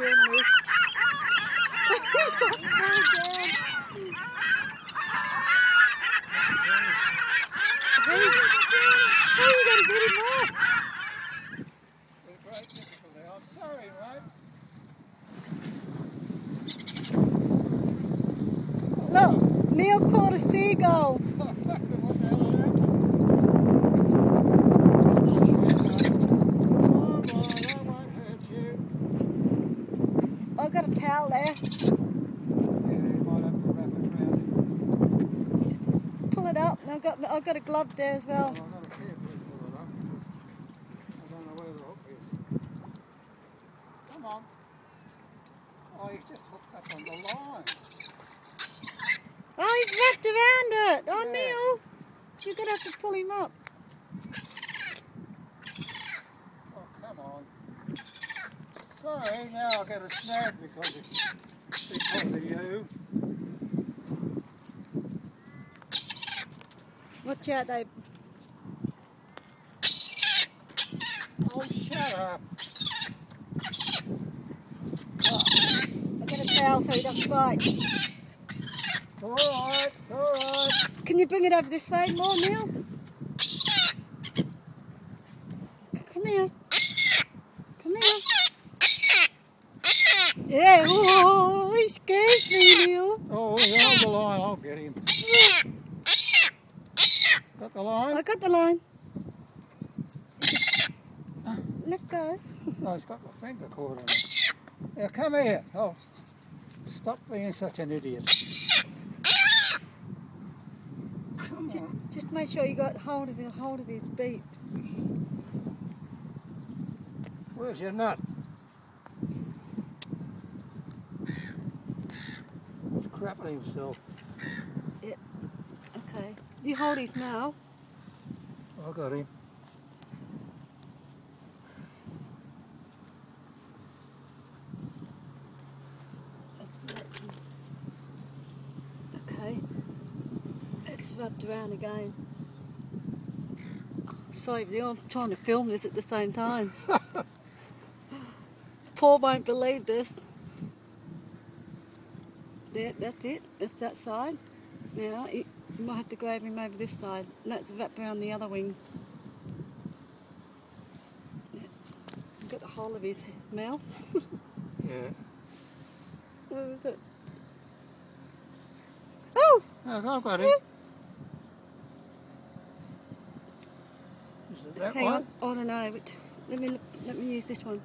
doing this. He's upside down. Hey, you gotta get him off. With great difficulty. I'm sorry, mate. Look, Neill caught a seagull. What the hell is that? I've got a towel there. Yeah, you might have to wrap it around it. Pull it up. And I've got a glove there as well. Well, I've got to carefully pull it up because I don't know where the hook is. Come on. Oh, he's just hooked up on the line. Oh, he's wrapped around it. Oh, Yeah. Neill, you're going to have to pull him up. Oh, come on. Sorry, now I'll get a snag because of you. Watch out, they. Oh, shut up. I've got a towel so he doesn't bite. Alright, alright. Can you bring it over this way more, Neill? Come here. Come here. Yeah, oh, he scares me, Neill. Oh, hold the line, I'll get him. Got the line? I got the line. Let go. Oh, it's got my finger caught on it. Yeah, come here. Oh, stop being such an idiot. Come on. Just make sure you got hold of his beak. Where's your nut? He's crapping himself. Yeah. Okay. You hold his mouth. I got him. Okay. It's wrapped around again. Sorry, Neill, I'm trying to film this at the same time. Paul won't believe this. Yeah, that's it. That's that side. Now, you might have to grab him over this side. That's wrapped around the other wing. Yeah. Got the whole of his mouth. Yeah. Where is it? Oh! I've got him. Is it that Hang one? on. I don't know, but let me use this one.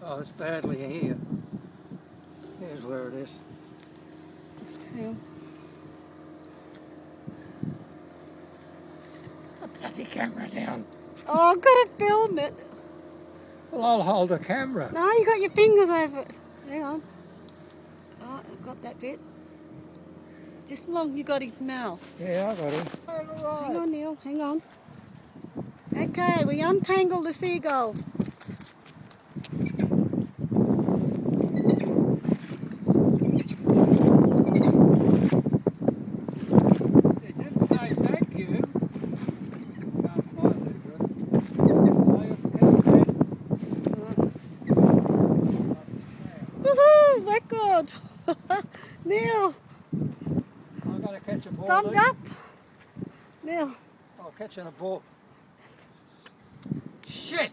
Oh, it's badly here. Here's where it is. Hang on. The bloody camera down. Oh, I've got to film it. Well, I'll hold the camera. No, you got your fingers over it. Hang on. Oh, I got that bit. Just long you got his mouth. Yeah, I got him. Hang on, Neill. Hang on. Okay, we untangle the seagull. It didn't say thank you. Woohoo! Record! Neill! I'm going to catch a ball. Thumbs up! Neill! I'm catching a ball. Shit!